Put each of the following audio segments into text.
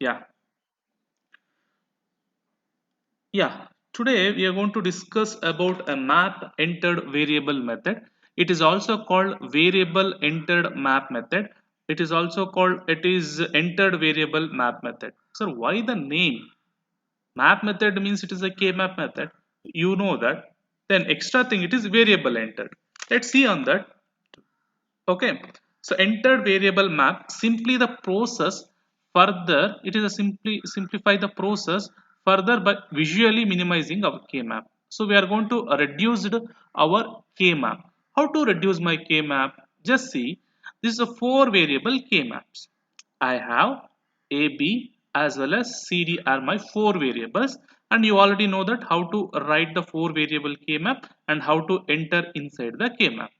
Yeah, yeah. Today we are going to discuss about a map entered variable method. It is also called variable entered map method. It is entered variable map method. So why the name? Map method means it is a k-map method. You know that. Then extra thing it is variable entered. Let's see on that. Okay, so entered variable map simply the process further. It is a simply simplify the process further by visually minimizing our k map. So we are going to reduce our k map. How to reduce my k map? Just see, this is a four variable k maps. I have a, b as well as cd are my four variables, and you already know that how to write the four variable k map and how to enter inside the k map.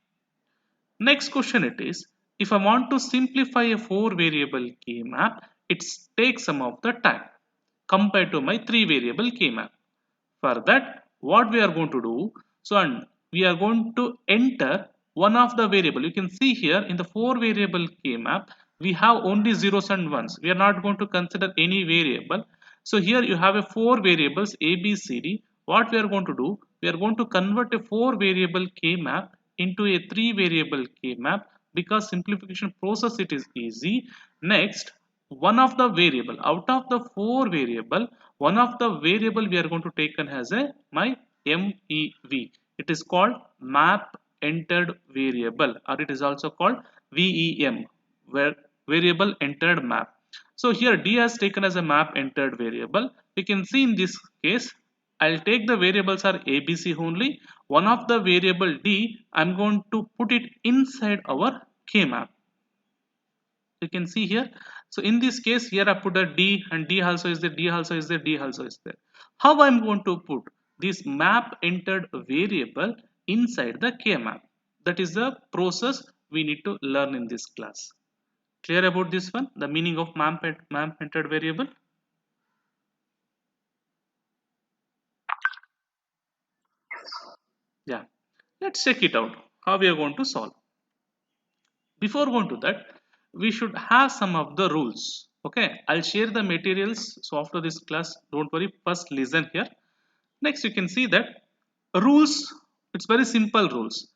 Next question it is, if I want to simplify a four variable k map, it takes some of the time compared to my three variable k map. For that, what we are going to do, so and we are going to enter one of the variable. You can see here in the four variable k map, we have only zeros and ones. We are not going to consider any variable. So here you have a four variables a, b, c, d. What we are going to do, we are going to convert a four variable k map into a three variable k map, because simplification process it is easy. Next, one of the variable out of the four variable, one of the variable we are going to take as a my MEV. It is called map entered variable, or it is also called VEM, where variable entered map. So here D has taken as a map entered variable. We can see in this case, I'll take the variables are ABC only. One of the variable D, I'm going to put it inside our K map. You can see here. So in this case, here I put a D, and D also is there, D also is there, D also is there. How I'm going to put this map entered variable inside the K map? That is the process we need to learn in this class. Clear about this one? The meaning of map entered variable? Yeah. Let's check it out. How we are going to solve. Before going to that, we should have some of the rules. Okay, I'll share the materials. So after this class, don't worry, first listen here. Next, you can see that rules, it's very simple rules.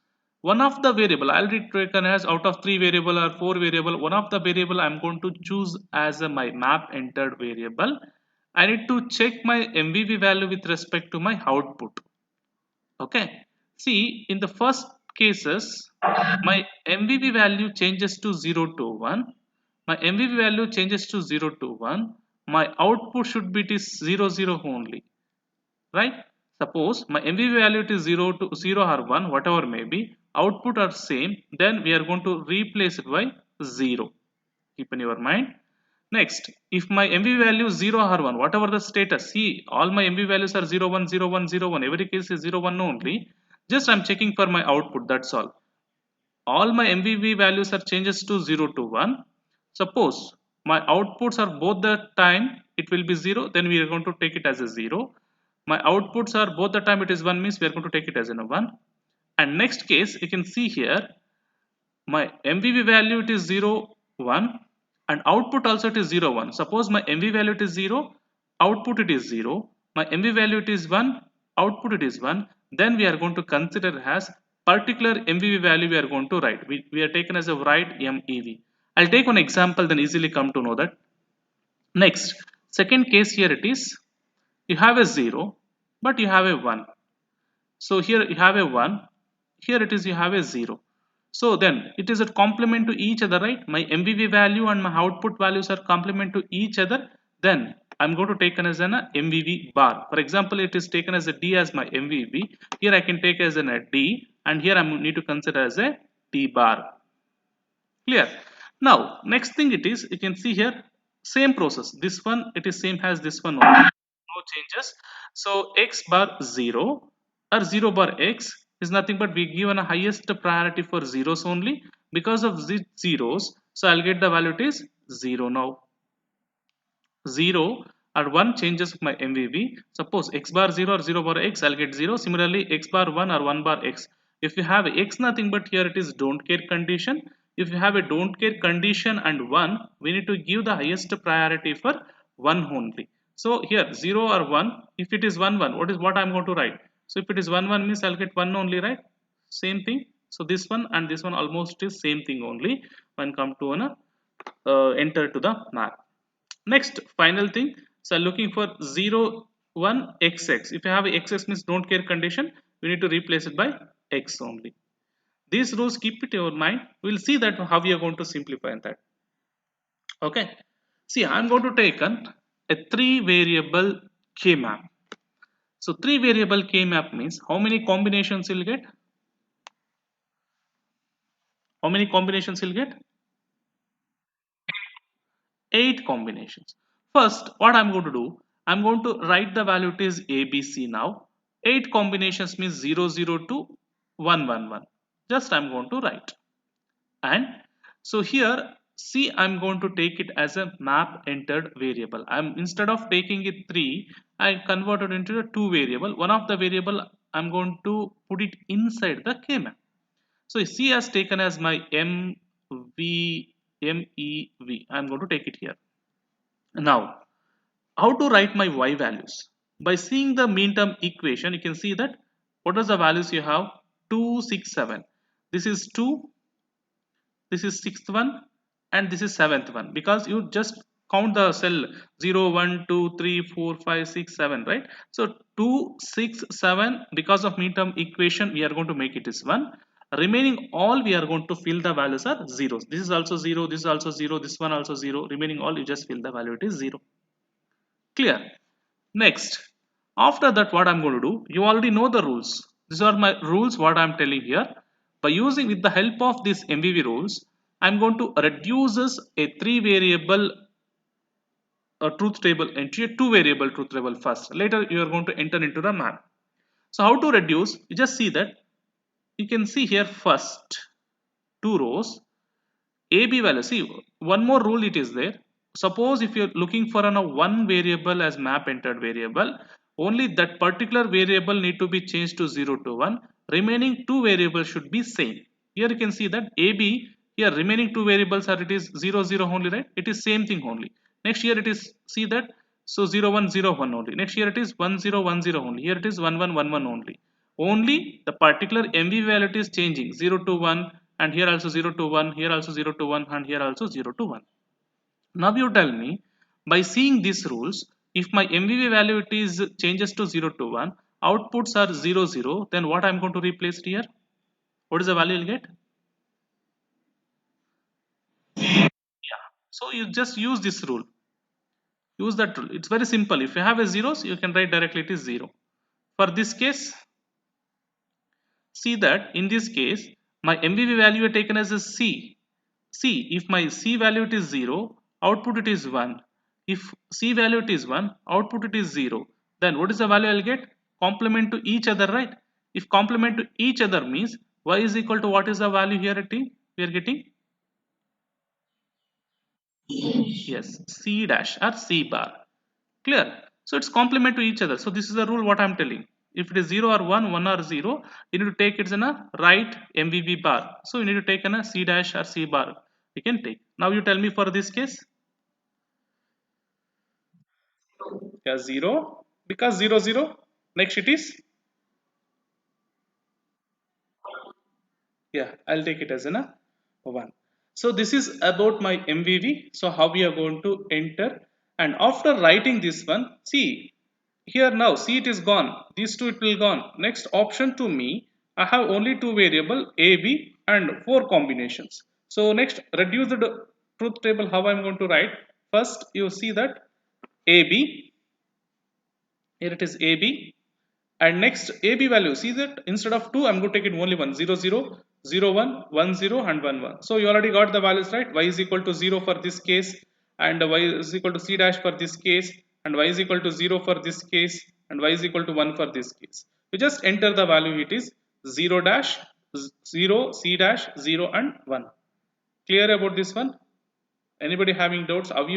One of the variable, I'll taken as out of three variable or four variable, one of the variable I'm going to choose as my map entered variable. I need to check my MVV value with respect to my output. Okay, see in the first cases, my MVV value changes to 0 to 1. My MVV value changes to 0 to 1. My output should be it is 0 0 only, right? Suppose my MVV value is 0 to 0 or 1, whatever may be, output are same, then we are going to replace it by 0. Keep in your mind. Next, if my MV value is 0 or 1, whatever the status, see all my MV values are 0 1 0 1 0 1, every case is 0 1 only. Just I'm checking for my output, that's all my MVV values are changes to 0 to 1. Suppose my outputs are both the time it will be 0, then we are going to take it as a 0. My outputs are both the time it is 1, means we are going to take it as a 1. And next case, you can see here my MVV value it is 0 1, and output also it is 0 1. Suppose my MV value it is 0, output it is 0. My MV value it is 1, output it is 1. Then we are going to consider as particular MVV value we are going to write. We are taken as a write MEV. I'll take one example, then easily come to know that. Next, second case here it is, you have a 0, but you have a 1. So here you have a 1, here it is you have a 0. So then it is a complement to each other, right? My MVV value and my output values are complement to each other. Then I'm going to take as an MVV bar. For example, it is taken as a D as my MVV. Here I can take as an a D, and here I need to consider as a D bar. Clear? Now next thing it is, you can see here same process. This one it is same as this one only. No changes. So x bar 0 or 0 bar x is nothing but we given a highest priority for zeros only. Because of these zeros, so I'll get the value it is 0 now. 0 or 1 changes my MVV. Suppose x bar 0 or 0 bar x, I'll get 0. Similarly, x bar 1 or 1 bar x. If you have x nothing but here it is don't care condition. If you have a don't care condition and 1, we need to give the highest priority for 1 only. So here 0 or 1, if it is 1 1, what I'm going to write? So if it is 1 1 means I'll get 1 only, right? Same thing. So this one and this one almost is same thing only when come to an enter to the map. Next final thing, so looking for 0 1 xx. If you have xx means don't care condition, we need to replace it by x only. These rules keep it in your mind. We'll see that how we are going to simplify that. Okay. See, I'm going to take a three variable k map. So three variable k map means how many combinations you'll get? How many combinations you'll get? 8 combinations. First, what I'm going to do, I'm going to write the value it is ABC now. 8 combinations means 0 0 to 1 1 1. Just I'm going to write. And so here, see, I'm going to take it as a map entered variable. I'm instead of taking it 3, I converted into a 2 variable. One of the variable I'm going to put it inside the K map. So C has taken as my MEV. I'm going to take it here. Now, how to write my y values? By seeing the mean term equation, you can see that what are the values you have? 2, 6, 7. This is 2, this is sixth one, and this is seventh one, because you just count the cell 0 1 2 3 4 5 6 7, right? So 2 6 7, because of mean term equation we are going to make it is 1. Remaining all we are going to fill the values are zeros. This is also 0, this is also 0, this one also 0. Remaining all you just fill the value, it is 0. Clear? Next, after that what I'm going to do, you already know the rules. These are my rules what I'm telling here. By using with the help of these MVV rules, I'm going to reduce this a 3 variable truth table into a 2 variable truth table first. Later you are going to enter into the map. So how to reduce? You just see that you can see here first 2 rows AB value. See, one more rule it is there. Suppose if you're looking for a one variable as map entered variable, only that particular variable need to be changed to 0 to 1. Remaining two variables should be same. Here you can see that AB, here remaining two variables are, it is 0 0 only, right? It is same thing only. Next here it is, see that, so 0 1 0 1 only. Next here it is 1 0 1 0 only. Here it is 1 1 1 1 only. Only the particular MV value is changing 0 to 1, and here also 0 to 1, here also 0 to 1, and here also 0 to 1. Now you tell me, by seeing these rules, if my MVV value it is changes to 0 to 1, outputs are 0 0, then what I'm going to replace here? What is the value you'll get? Yeah. So you just use this rule. Use that rule. It's very simple. If you have a zeros, you can write directly it is 0. For this case, see that in this case, my MVV value are taken as a C. See, if my C value it is 0, output it is 1. If C value it is 1, output it is 0. Then what is the value I'll get? Complement to each other, right? If complement to each other means y is equal to what is the value here at T? We are getting? Yes, C dash or C bar. Clear? So it's complement to each other. So this is the rule what I'm telling. If it is 0 or 1, 1 or 0, you need to take it in a right MVV bar. So you need to take in a C dash or C bar. You can take. Now you tell me for this case. Yeah, 0, because 0 0. Next it is, yeah, I'll take it as a 1. So this is about my MVV. So how we are going to enter, and after writing this one, see here now, see it is gone, these two it will gone. Next option to me, I have only two variable A B and 4 combinations. So next, reduce the truth table. How I'm going to write? First you see that AB, here it is AB, and next AB value, see that instead of 2 I'm going to take it only 1, 0 0 0 1 1 0 and 1 1. So you already got the values, right? Y is equal to 0 for this case, and y is equal to C dash for this case, and y is equal to 0 for this case, and y is equal to 1 for this case. You just enter the value, it is 0 dash 0 C dash 0 and 1. Clear about this one? Anybody having doubts how we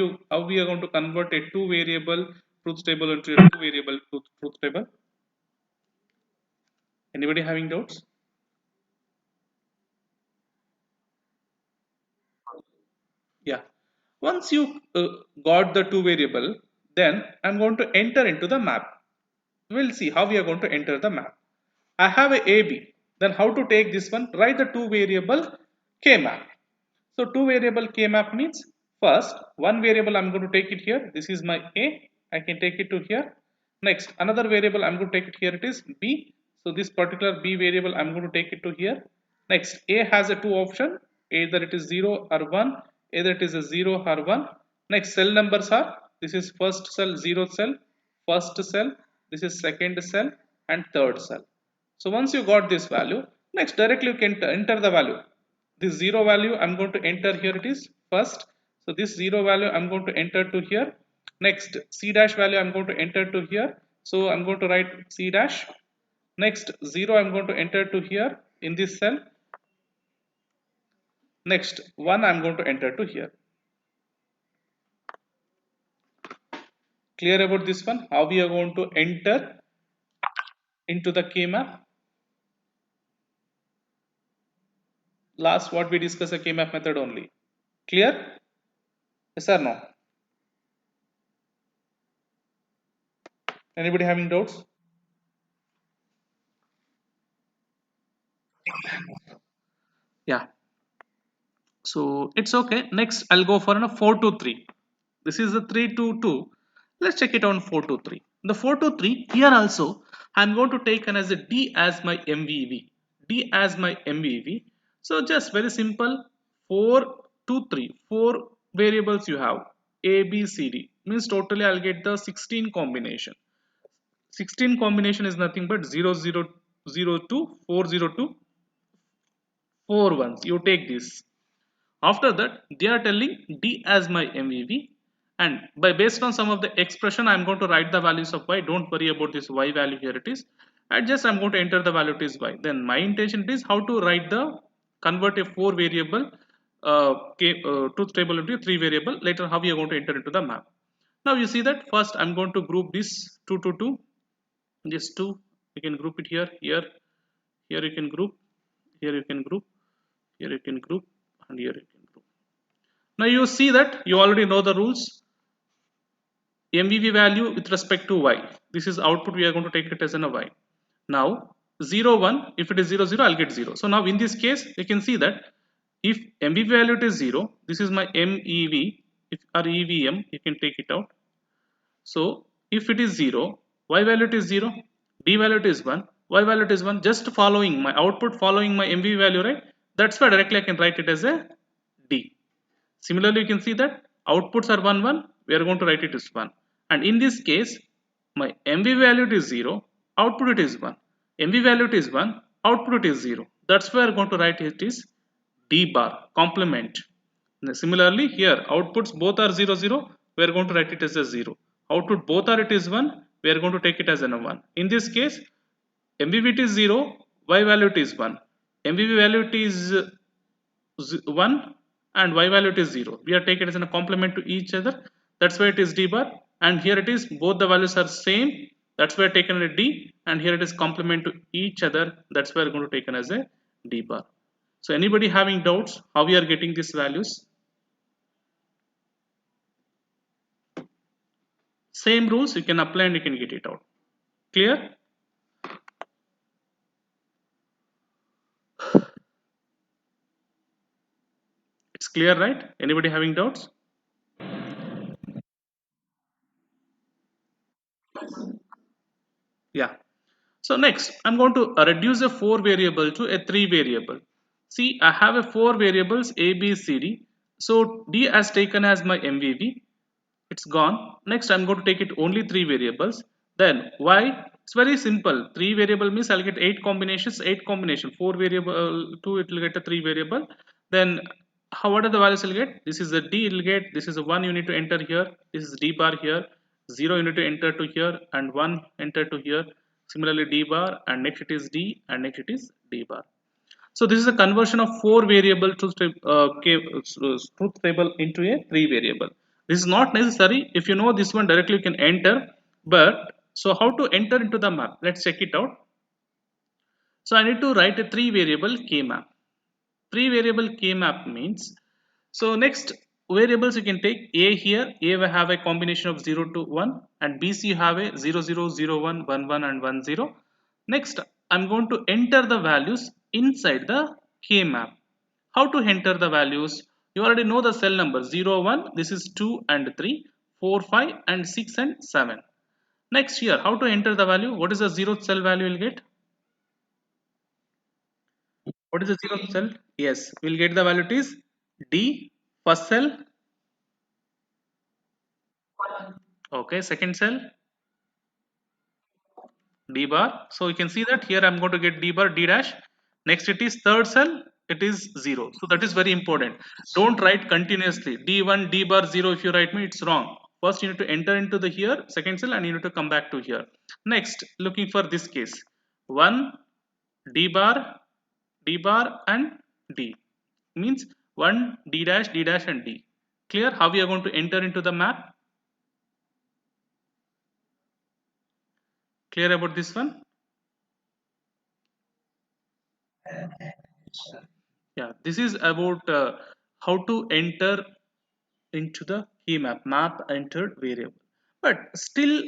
are going to convert a two variable truth table into a two variable truth table? Anybody having doubts? Yeah. Once you got the two variable, Then I'm going to enter into the map. We'll see how we are going to enter the map. I have a AB. Then how to take this one? Write the two variable K map. So two variable K map means first one variable I'm going to take it here. This is my A. I can take it to here. Next another variable I'm going to take it here. It is B. So this particular B variable I'm going to take it to here. Next A has a two option. Either it is 0 or 1. Either it is a 0 or 1. Next cell numbers are this is first cell 0 cell, first cell, this is second cell and third cell. So once you got this value, next directly you can enter the value. This 0 value I'm going to enter here, it is first. So this 0 value I'm going to enter to here. Next C dash value I'm going to enter to here. So I'm going to write C dash. Next 0 I'm going to enter to here in this cell. Next 1 I'm going to enter to here. Clear about this one? How we are going to enter into the K map? Last what we discussed a K map method only. Clear? Yes or no? Anybody having doubts? Yeah. So it's okay. Next, I'll go for a 4 to 3. This is the 3 to 2. Let's check it on 4 to 3. The 4 to 3 here also, I'm going to take an as a D as my MVV. D as my MVV. So just very simple. 4 to 3. 4 variables you have. A, B, C, D. Means totally I'll get the 16 combination. 16 combination is nothing but 0002 402 4 ones. You take this. After that, they are telling D as my MVV, and by based on some of the expression, I'm going to write the values of Y. Don't worry about this Y value here it is. And just I'm going to enter the value it is Y. Then my intention is how to write the convert a 4 variable truth table into a 3 variable. Later, how we are going to enter into the map. Now you see that first I'm going to group this 2 to 2. This 2 you can group it here, here you can group, here you can group, here you can group, and here you can group. Now you see that you already know the rules. MVV value with respect to Y. This is output, we are going to take it as an Y. Now 0 1, if it is 0 0, I'll get 0. So now in this case you can see that if MVV value is 0, this is my MEV, if or EVM, you can take it out. So if it is 0, Y value is 0, D value is 1, Y value is 1, just following my output following my MVV value, right? That's why directly I can write it as a D. Similarly, you can see that outputs are 1 1, we are going to write it as 1. And in this case, my MV value is 0, output it is 1. MV value is 1, output it is 0. That's why we are going to write it is D bar, complement. Similarly, here outputs both are 0 0, we are going to write it as a 0. Output both are it is 1, we are going to take it as a 1. In this case, MVV is 0, Y value is 1. MVV value is 1 and Y value is 0. We are taking it as a complement to each other. That's why it is D bar. And here it is both the values are same. That's why taken a D, and here it is complement to each other. That's why we're going to taken as a D bar. So anybody having doubts how we are getting these values? Same rules you can apply and you can get it out. Clear? It's clear, right? Anybody having doubts? Yeah. So next, I'm going to reduce a 4 variable to a 3 variable. See, I have a 4 variables A, B, C, D. So D as taken as my MVV. It's gone. Next, I'm going to take it only 3 variables. Then Y, it's very simple. 3 variable means I'll get 8 combinations, 8 combination. 4 variable, 2 it will get a 3 variable. Then what are the values you'll get? This is a D you'll get. This is a 1 you need to enter here. This is D bar here. 0 you need to enter to here and 1 enter to here. Similarly D bar, and next it is D, and next it is D bar. So this is a conversion of 4 variable truth table into a 3 variable. This is not necessary. If you know this one directly you can enter. But so how to enter into the map? Let's check it out. So I need to write a 3 variable k map. 3 variable k map means, so next variables you can take a here. A will have a combination of 0 to 1, and BC you have a 0 0 0 1 1 1 and 1 0. Next, I'm going to enter the values inside the K map. How to enter the values? You already know the cell number 0 1. This is 2 and 3, 4 5 and 6 and 7. Next, here, how to enter the value? What is the zeroth cell value you'll get? What is the zeroth cell? Yes, we'll get the value. It is D. First cell. Okay, second cell D bar. So you can see that here I'm going to get D bar D dash. Next it is third cell, it is 0. So that is very important. Don't write continuously D1 D bar 0. If you write me, it's wrong. First you need to enter into the here second cell and you need to come back to here. Next, looking for this case, 1 D bar and D means 1 D dash and D. Clear how we are going to enter into the map? Clear about this one? Yeah, this is about how to enter into the key map entered variable. But still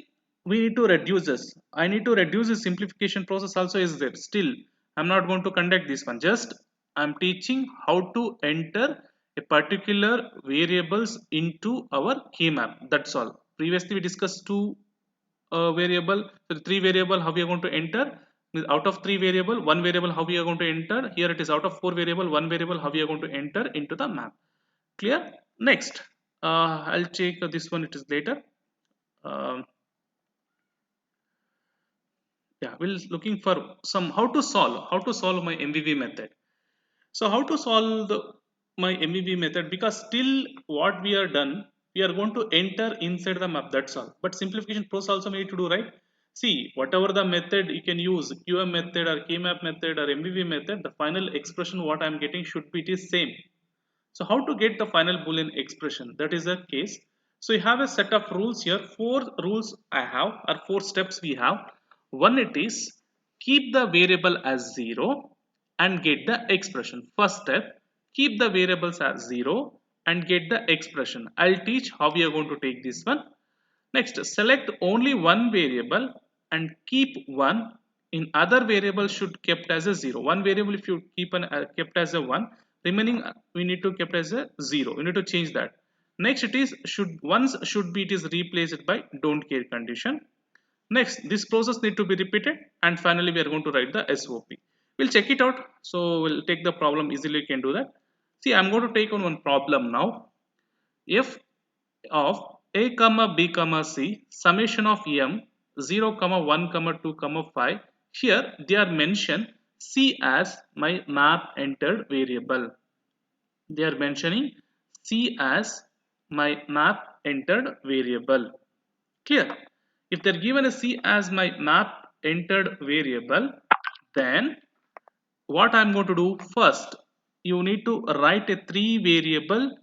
we need to reduce this. I need to reduce the simplification process also is there. Still I'm not going to conduct this one. Just I'm teaching how to enter a particular variables into our key map. That's all. Previously we discussed two variable, so the three variable how we are going to enter. Out of three variable, one variable how we are going to enter. Here it is out of four variable, one variable how we are going to enter into the map. Clear? Next, I'll check this one, it is later. um, yeah, we'll looking for some how to solve my MVV method. So how to solve my MVV method, because still what we are done, we are going to enter inside the map, that's all. But simplification process also we need to do, right? See, whatever the method you can use, QM method or KMap method or MVV method, the final expression what I'm getting should be it is same. So how to get the final Boolean expression? That is the case. So you have a set of rules here. Four rules I have, or four steps we have. One, it is keep the variable as 0 and get the expression. First step, keep the variables as 0 and get the expression. I'll teach how we are going to take this one. Next, select only one variable and keep one in other variable should kept as a 0. One variable if you keep an kept as a 1, remaining we need to kept as a 0. We need to change that. Next it is should once should be it is replaced by don't care condition. Next, this process need to be repeated, and finally we are going to write the SOP. We'll check it out. So we'll take the problem easily, you can do that. See, I'm going to take on one problem now. F of a comma b comma c summation of m 0 comma 1 comma 2 comma 5. Here they are mentioned c as my map entered variable. They are mentioning c as my map entered variable. Clear? If they're given a c as my map entered variable, then what I'm going to do first, you need to write a three variable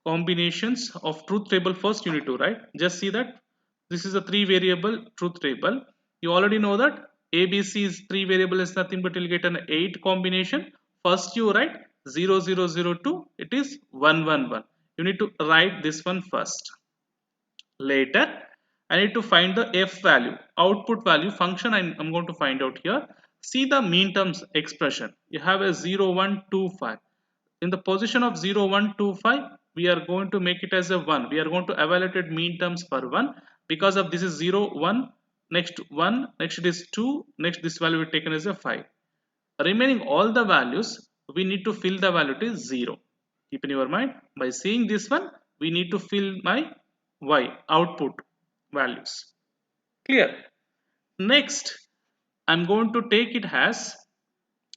combinations of truth table. First you need to write, just see that this is a three variable truth table. You already know that ABC is three variable is nothing but you'll get an 8 combination. First you write 0002, it is 111. You need to write this one first. Later I need to find the f value, output value function. I'm going to find out here. See the mean terms expression, you have a 0125. In the position of 0125 we are going to make it as a 1. We are going to evaluate mean terms for 1, because of this is 0 1, next 1, next it is 2, next this value will be taken as a 5. Remaining all the values we need to fill the value to 0. Keep in your mind, by seeing this one we need to fill my y output values. Clear? Next, I'm going to take it as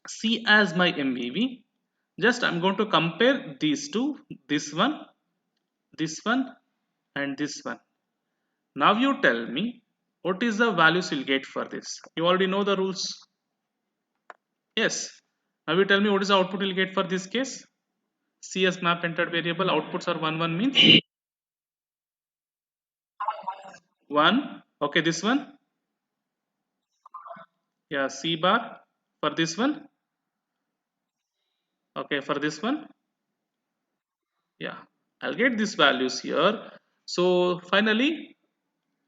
c as my MVV. Just I'm going to compare these two, this one and this one. Now you tell me what is the values you'll get for this. You already know the rules. Yes, now you tell me what is the output you'll get for this case. CS map entered variable outputs are 1 1 means 1. Okay, this one. Yeah, C bar for this one. Okay, for this one. Yeah. I'll get these values here. So finally,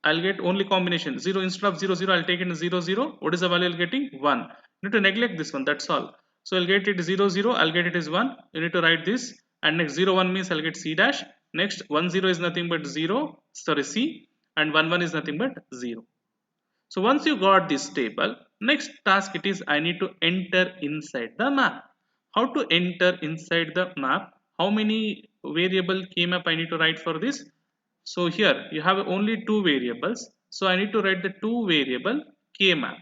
I'll get only combination 0 instead of 0 0. I'll take it 0 0. What is the value I'll getting? 1. You need to neglect this one. That's all. So I'll get it 0 0. I'll get it as 1. You need to write this. And next 0 1 means I'll get C dash. Next 1 0 is nothing but 0. Sorry, C. And 1 1 is nothing but 0. So once you got this table, next task it is I need to enter inside the map. How to enter inside the map? How many variable k map I need to write for this? So here you have only two variables. So I need to write the two variable k map.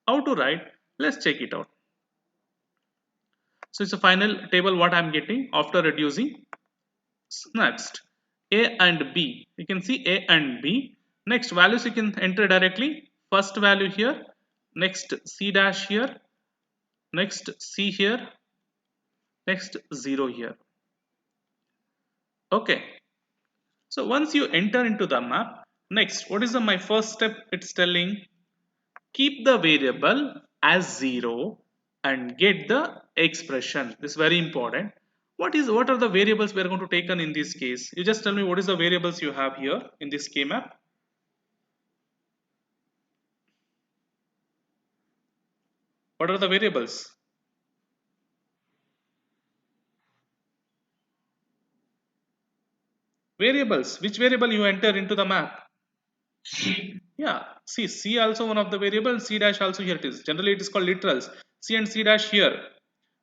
How to write? Let's check it out. So it's a final table what I'm getting after reducing. Next, A and B. You can see A and B. Next values you can enter directly. First value here. Next C dash here. Next C here. Next 0 here. Okay. So once you enter into the map, next what is my first step? It's telling keep the variable as 0 and get the expression. This is very important. What are the variables we are going to take on in this case? You just tell me what is the variables you have here in this K map. What are the variables? Variables. Which variable you enter into the map? Yeah. See, C also one of the variables. C dash also here it is. Generally it is called literals. C and C dash here.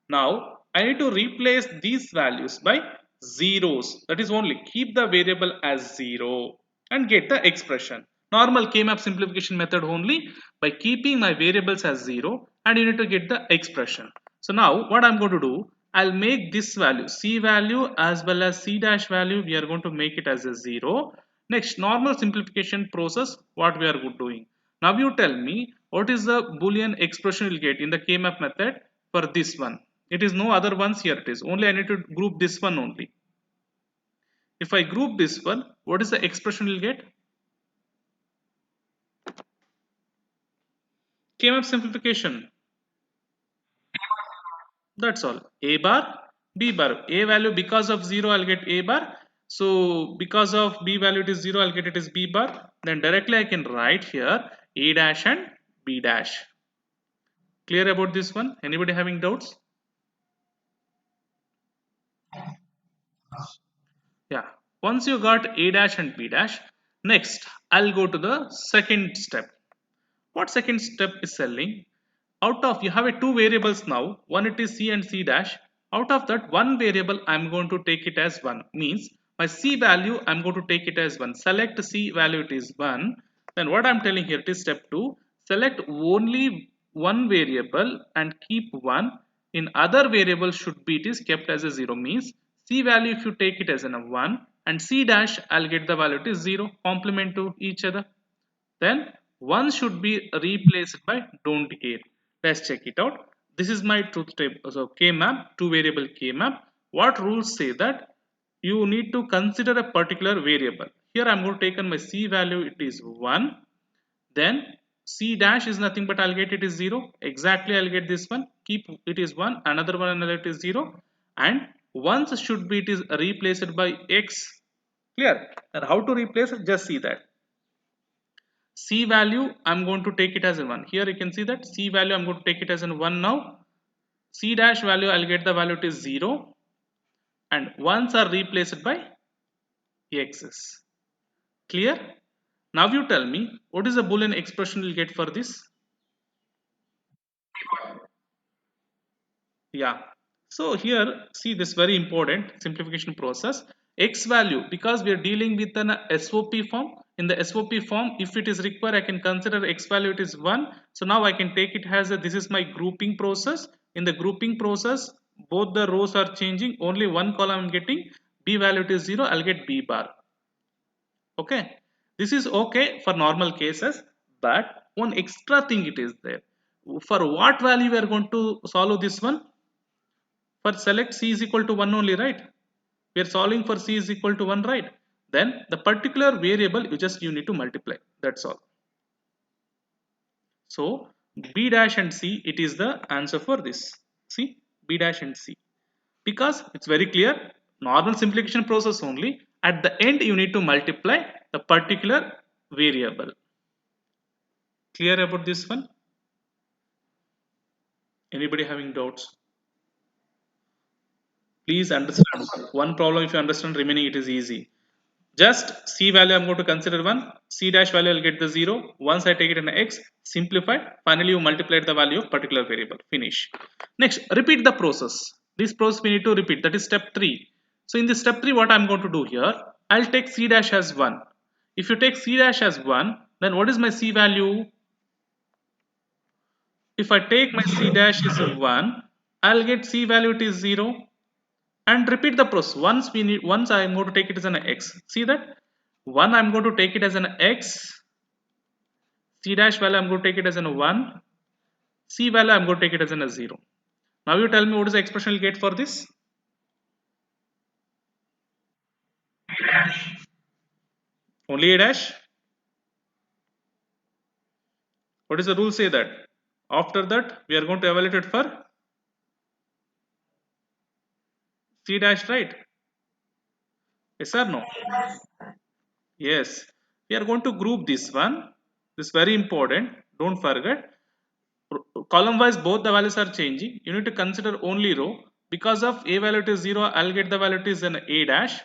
Now I need to replace these values by zeros. That is only keep the variable as 0 and get the expression. Normal K-map simplification method only by keeping my variables as 0 and you need to get the expression. So now what I'm going to do, I'll make this value C value as well as C dash value, we are going to make it as a 0. Next, normal simplification process what we are doing. Now you tell me what is the boolean expression you'll get in the K-map method for this one. It is no other ones here it is. Only I need to group this one only. If I group this one, what is the expression you'll get? K-map simplification. That's all. A bar, B bar. A value because of 0 I'll get A bar. So because of B value it is 0 I'll get it as B bar. Then directly I can write here A dash and B dash. Clear about this one? Anybody having doubts? Yeah. Once you got A dash and B dash, next I'll go to the second step. What second step is telling? Out of you have a two variables now. One it is C and C dash. Out of that one variable I'm going to take it as 1. Means my C value I'm going to take it as 1. Select C value it is 1. Then what I'm telling here it is step 2. Select only one variable and keep 1. In other variable should be it is kept as a 0. Means C value if you take it as a 1 and C dash I'll get the value it is 0. Complement to each other. Then one should be replaced by don't care. Let's check it out. This is my truth table. So K map, two variable K map. What rules say that you need to consider a particular variable. Here I'm going to take on my C value, it is 1. Then C dash is nothing but I'll get it is 0. Exactly I'll get this one. Keep it is 1. Another one another it is 0. And once should be it is replaced by X. Clear? And how to replace it? Just see that. C value I'm going to take it as a 1. Here you can see that C value I'm going to take it as a 1 now. C dash value I'll get the value to 0 and 1s are replaced by x's. Clear? Now you tell me what is the boolean expression you'll get for this? Yeah. So here see this very important simplification process. X value because we are dealing with an SOP form. In the SOP form if it is required I can consider X value it is 1. So now I can take it as a, this is my grouping process. In the grouping process both the rows are changing, only one column I am getting. B value it is 0, I'll get B bar. Okay. This is okay for normal cases, but one extra thing it is there. For what value we are going to solve this one? For select C is equal to 1 only, right? We are solving for C is equal to 1, right? Then the particular variable you need to multiply. That's all. So B dash and C, it is the answer for this. See, B dash and C. Because it's very clear. Normal simplification process only. At the end you need to multiply the particular variable. Clear about this one? Anybody having doubts? Please understand one problem. If you understand remaining, it is easy. Just c value I'm going to consider 1, c dash value I'll get the 0. Once I take it in x, simplify, finally you multiply the value of particular variable. Finish. Next, repeat the process. This process we need to repeat. That is step 3. So in this step 3, what I'm going to do here, I'll take c dash as 1. If you take c dash as 1, then what is my c value? If I take my c dash is 1, I'll get c value it is 0. And repeat the process. Once I'm going to take it as an x. See that? 1 I'm going to take it as an x, c dash value I'm going to take it as an 1, c value I'm going to take it as an a 0. Now you tell me what is the expression you'll get for this? Only a dash? What is the rule say that? After that we are going to evaluate it for c dash, right? Yes or no? Yes. We are going to group this one. This is very important. Don't forget. Column wise both the values are changing. You need to consider only row. Because of a value is 0, I'll get the value is an a dash.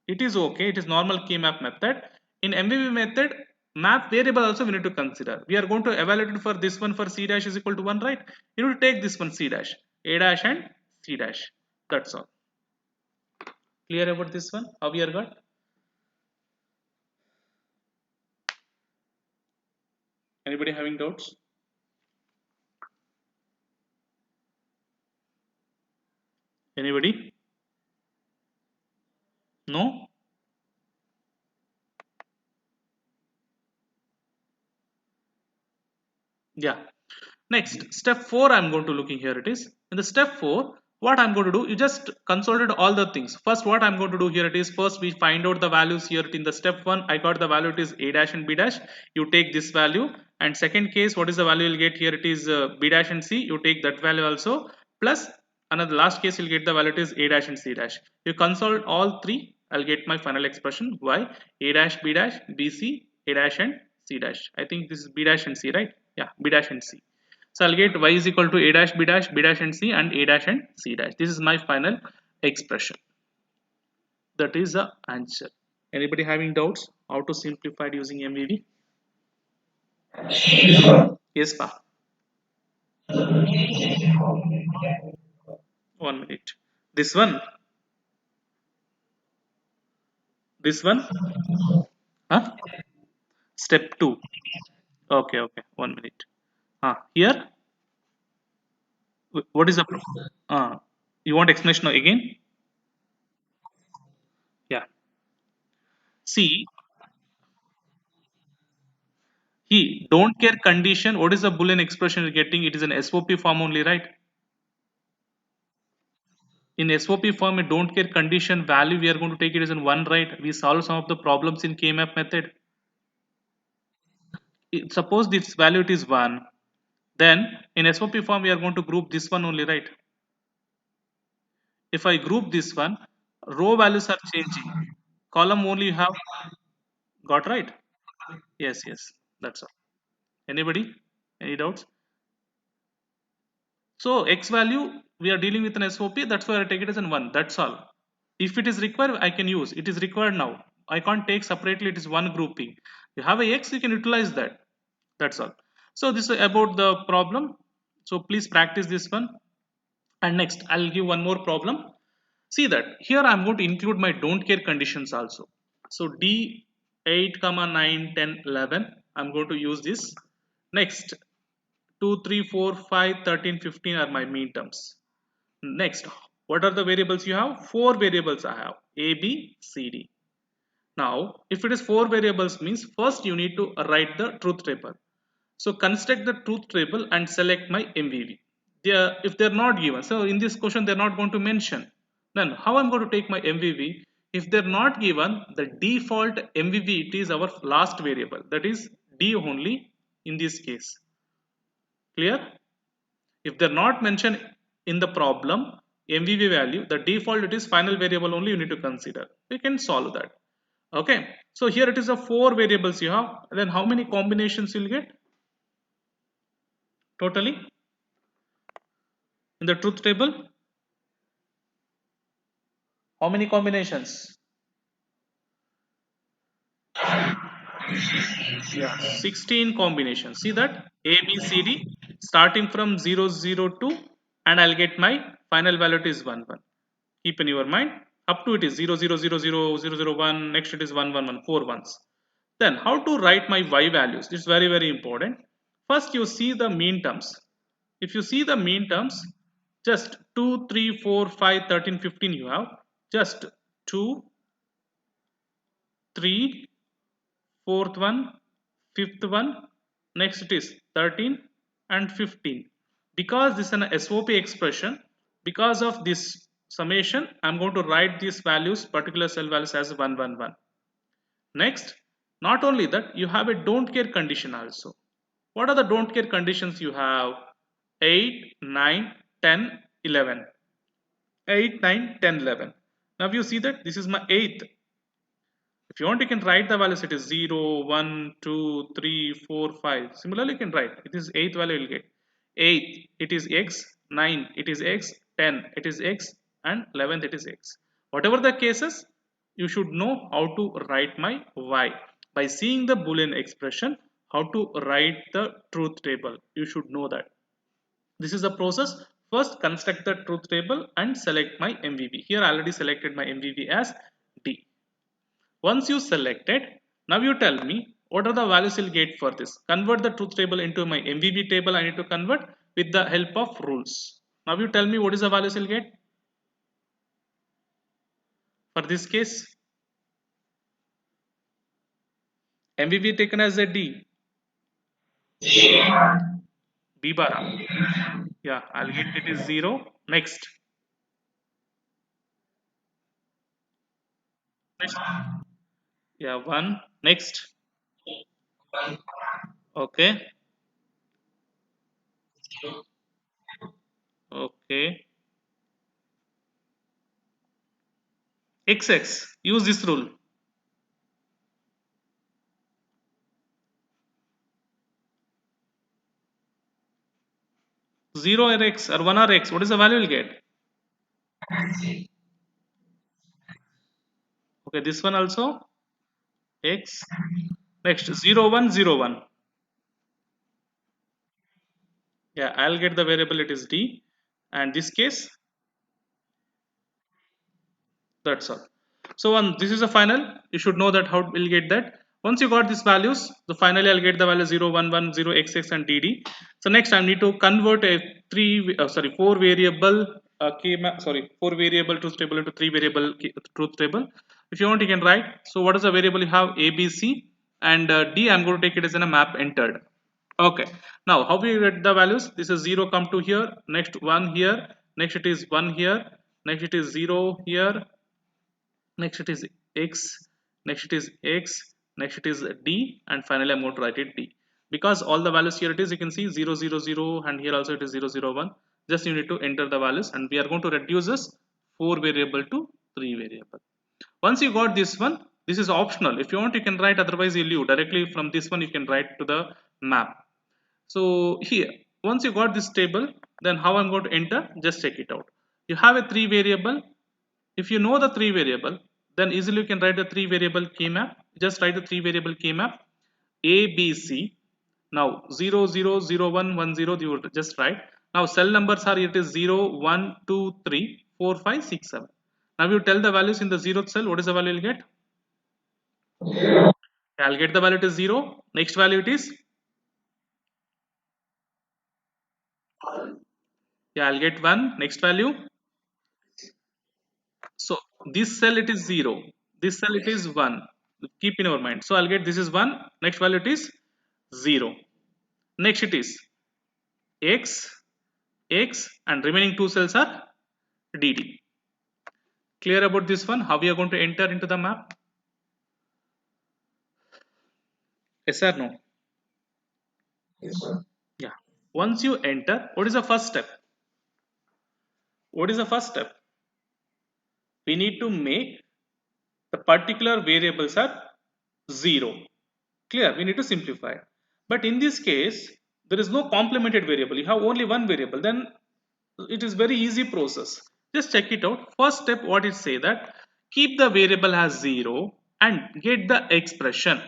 It is okay. It is normal key map method. In MVV method, map variable also we need to consider. We are going to evaluate it for this one for c dash is equal to 1, right? You need to take this one c dash, a dash and c dash. That's all. Clear about this one? How we are got? Anybody having doubts? Anybody? No? Yeah. Next, step 4 I'm going to looking here it is. In the step 4, what I'm going to do, you just consolidate all the things. First, what I'm going to do here it is, first we find out the values here in the step 1. I got the value it is a dash and b dash. You take this value, and second case, what is the value you'll get here it is b dash and c. You take that value also, plus another last case you'll get the value it is a dash and c dash. You consolidate all three, I'll get my final expression y a dash b dash b c a dash and c dash. I think this is b dash and c, right? Yeah, b dash and c. So I'll get y is equal to a dash, b dash and c, and a dash and c dash. This is my final expression. That is the answer. Anybody having doubts how to simplify it using MVV? Yes, pa. 1 minute. This one, this one, huh? Step 2. Okay, okay. 1 minute. Here, what is the? You want explanation again? Yeah. See, he don't care condition. What is the Boolean expression you're getting? It is an SOP form only, right? In SOP form, a don't care condition value, we are going to take it as in 1, right? We solve some of the problems in KMAP method. Suppose this value it is 1, then in SOP form, we are going to group this one only, right? If I group this one, row values are changing. Column only you have got, right? Yes, yes, that's all. Anybody? Any doubts? So X value, we are dealing with an SOP, that's why I take it as an 1, that's all. If it is required, I can use. It is required now. I can't take separately, it is one grouping. You have a X, you can utilize that. That's all. So this is about the problem. So please practice this one. And next, I'll give one more problem. See that here I'm going to include my don't care conditions also. So D8, 9, 10, 11. I'm going to use this. Next, 2, 3, 4, 5, 13, 15 are my mean terms. Next, what are the variables you have? 4 variables I have. A, B, C, D. Now, if it is 4 variables means first you need to write the truth table. So construct the truth table and select my MVV. If they're not given, so in this question they're not going to mention. Then how I'm going to take my MVV? If they're not given, the default MVV, it is our last variable. That is D only in this case. Clear? If they're not mentioned in the problem, MVV value, the default it is final variable only you need to consider. We can solve that. Okay, so here it is a 4 variables you have, then how many combinations you'll get totally in the truth table? How many combinations? Yeah, 16 combinations. See that A, B, C, D starting from 0, 0, 2, and I'll get my final value is 1, 1. Keep in your mind up to it is 0, 0, 0, 0, 0, 0, 1. Next it is 1, 1, 1, 4 ones. Then how to write my Y values? This is very, very important. First you see the mean terms. If you see the mean terms, just 2, 3, 4, 5, 13, 15 you have. Just 2, 3, fourth one, fifth one, next it is 13 and 15. Because this is an SOP expression, because of this summation, I'm going to write these values, particular cell values as 1, 1, 1. Next, not only that, you have a don't care condition also. What are the don't care conditions you have? 8, 9, 10, 11. 8, 9, 10, 11. Now you see that this is my 8th. If you want, you can write the values. It is 0, 1, 2, 3, 4, 5. Similarly, you can write. It is 8th value you will get. 8, it is x. 9, it is x. 10, it is x. And 11th, it is x. Whatever the cases, you should know how to write my y. By seeing the Boolean expression, how to write the truth table. You should know that. This is the process. First, construct the truth table and select my MVV. Here, I already selected my MVV as D. Once you select it, now you tell me what are the values you'll get for this. Convert the truth table into my MVV table. I need to convert with the help of rules. Now you tell me what is the values you'll get for this case. MVV taken as a D. B bar. Yeah, I'll get it is 0. Next. Next. Yeah, 1. Next. Okay. Okay. XX. Use this rule. 0 or X or 1 or X. What is the value you'll get? Okay, this one also. X. Next 0, 1, 0, 1. Yeah, I'll get the variable it is D, and this case that's all. So this is a final. You should know that how we'll get that. Once you got these values, the finally I'll get the value 0, 1, 1, 0, xx and dd. So next I need to convert a four variable four variable truth table into three variable truth table. If you want, you can write. So what is the variable you have? A, B, C, and D. I'm going to take it as in a map entered. Okay, now how we get the values? This is 0 come to here, next 1 here, next it is 1 here, next it is 0 here, next it is x, next it is x, next it is d, and finally I'm going to write it d. Because all the values here it is, you can see 0, 0, 0, and here also it is 0, 0, 1. Just you need to enter the values, and we are going to reduce this 4 variable to 3 variable. Once you got this one, this is optional. If you want, you can write, otherwise you leave directly from this one, you can write to the map. So here, once you got this table, then how I'm going to enter, just check it out. You have a 3 variable. If you know the 3 variable, then easily you can write the 3 variable key map. Just write the 3 variable key map A, B, C. Now 0, 0, 0, 1, 1, 0, you would just write. Now cell numbers are, it is 0, 1, 2, 3, 4, 5, 6, 7. Now you tell the values in the 0th cell, what is the value you'll get? I'll get the value to 0. Next value it is, yeah, I'll get 1. Next value. So this cell it is 0. This cell it is 1. Keep in your mind. So I'll get this is 1. Next value it is 0. Next it is x, x, and remaining two cells are dd. Clear about this one? How we are going to enter into the map? Yes or no? Yeah. Once you enter, what is the first step? What is the first step? We need to make the particular variables are 0. Clear? We need to simplify. But in this case, there is no complemented variable. You have only one variable. Then it is very easy process. Just check it out. First step, what it say that keep the variable as 0 and get the expression.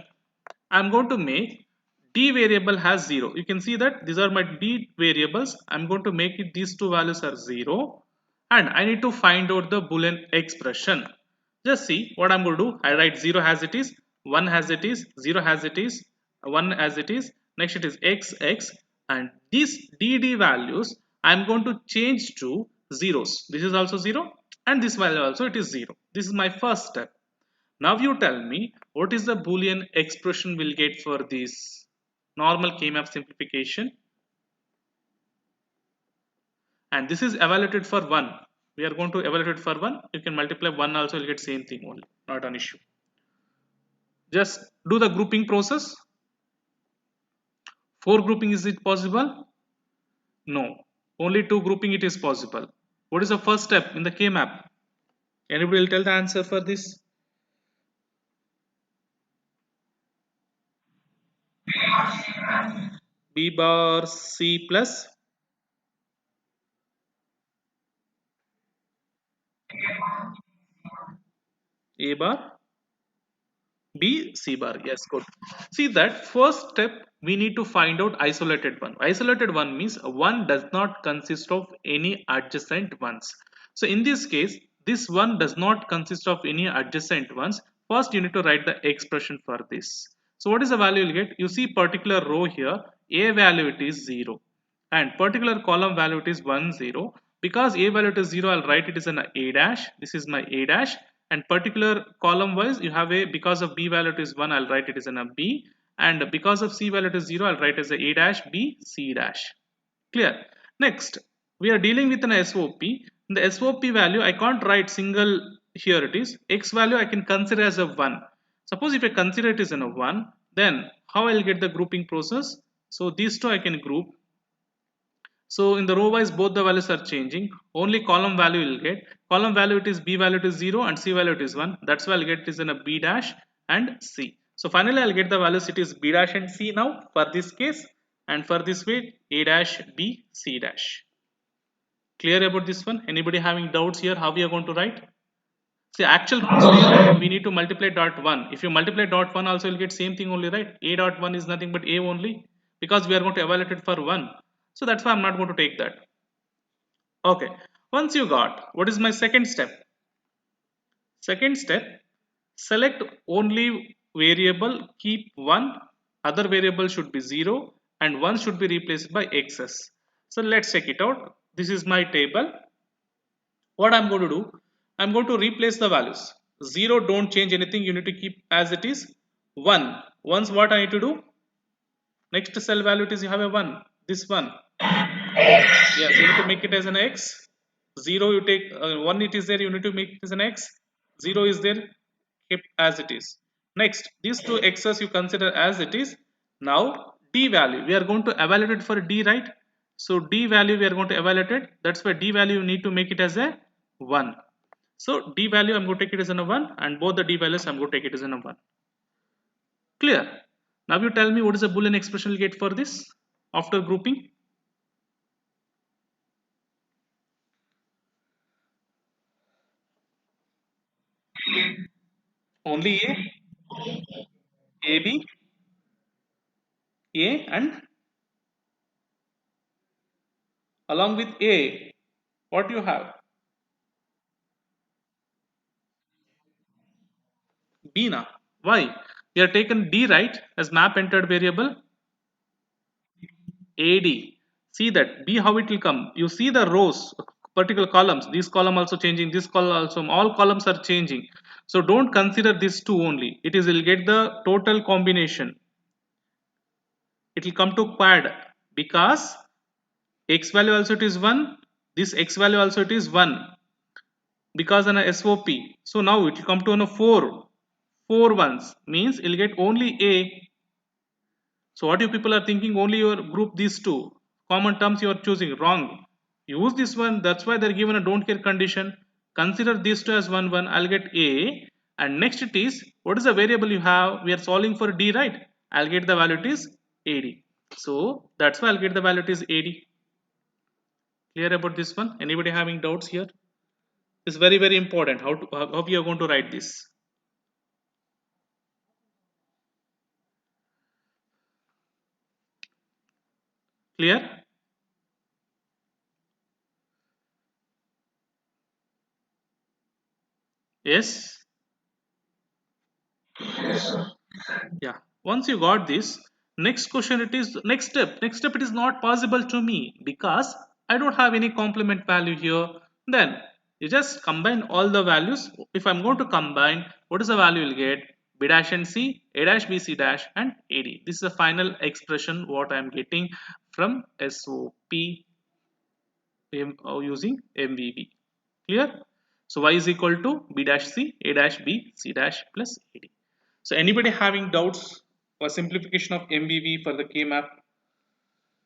I'm going to make d variable has 0. You can see that these are my d variables. I'm going to make it these two values are 0 and I need to find out the boolean expression. Just see what I'm going to do. I write 0 as it is, 1 as it is, 0 as it is, 1 as it is. Next it is x and these dd values I'm going to change to zeros. This is also 0 and this value also it is 0. This is my first step. Now you tell me what is the boolean expression we'll get for this normal K-map simplification, and this is evaluated for 1. We are going to evaluate it for 1. You can multiply 1 also, you'll get same thing only, not an issue. Just do the grouping process. 4 grouping, is it possible? No. Only 2 grouping it is possible. What is the first step in the K-map? Anybody will tell the answer for this? B bar C plus A bar B C bar. Yes, good. See that first step we need to find out isolated one. Isolated one means one does not consist of any adjacent ones. So in this case, this one does not consist of any adjacent ones. First you need to write the expression for this. So what is the value you'll get? You see particular row here, A value it is 0 and particular column value it is 1 0. Because A value is 0, I'll write it as an A dash. This is my A dash, and particular column wise you have a, because of B value is 1, I'll write it as a B, and because of C value is 0, I'll write as a dash B C dash. Clear? Next we are dealing with an SOP. In the SOP value I can't write single, here it is X value I can consider as a 1. Suppose if I consider it as a 1, then how I'll get the grouping process? So these two I can group. So in the row wise both the values are changing. Only column value will get. Column value it is B value it is 0 and C value it is 1. That's why I'll get this in a B dash and C. So finally I'll get the values it is B dash and C now for this case, and for this way A dash B C dash. Clear about this one? Anybody having doubts here how we are going to write? See, actual procedure we need to multiply dot 1. If you multiply dot 1 also you'll get same thing only, right? A dot 1 is nothing but A only, because we are going to evaluate it for 1. So that's why I'm not going to take that. Okay, once you got, what is my second step? Second step, select only variable, keep 1, other variable should be 0 and 1 should be replaced by xs. So let's check it out. This is my table. What I'm going to do, I'm going to replace the values. 0, don't change anything, you need to keep as it is. 1, once what I need to do, next cell value it is you have a 1, this one. Yes, you need to make it as an x. 0 you take 1 it is there, you need to make it as an x. 0 is there, kept as it is. Next these two x's you consider as it is. Now d value we are going to evaluate it for d, right? So d value we are going to evaluate it. That's why d value you need to make it as a 1. So d value I'm going to take it as a 1 and both the d values I'm going to take it as a 1. Clear? Now you tell me what is the boolean expression you get for this after grouping. Only A B A and along with A, what you have? B now. Why? We are taken D, right, as map entered variable AD. See that B how it will come. You see the rows, particular columns. This column also changing. This column also. All columns are changing. So don't consider this two only. It is will get the total combination. It will come to quad because x value also it is 1. This x value also it is 1. Because on a SOP. So now it will come to on a 4. 4 ones means you'll get only A. So what you people are thinking, only your group these two common terms you are choosing, wrong. Use this one, that's why they're given a don't care condition. Consider these two as 1 1, I'll get A, and next it is what is the variable you have, we are solving for D, right? I'll get the value it is AD, so that's why I'll get the value it is AD. Clear about this one? Anybody having doubts here? It's very important how you are going to write this. Clear? Yes. Yeah, once you got this, next question it is next step it is not possible to me because I don't have any complement value here. Then you just combine all the values. If I'm going to combine, what is the value you'll get? B dash and C, A dash B, C dash and AD. This is the final expression what I'm getting from SOP using MVV. Clear? So y is equal to B dash C, A dash B, C dash plus AD. So anybody having doubts or simplification of MVV for the K map?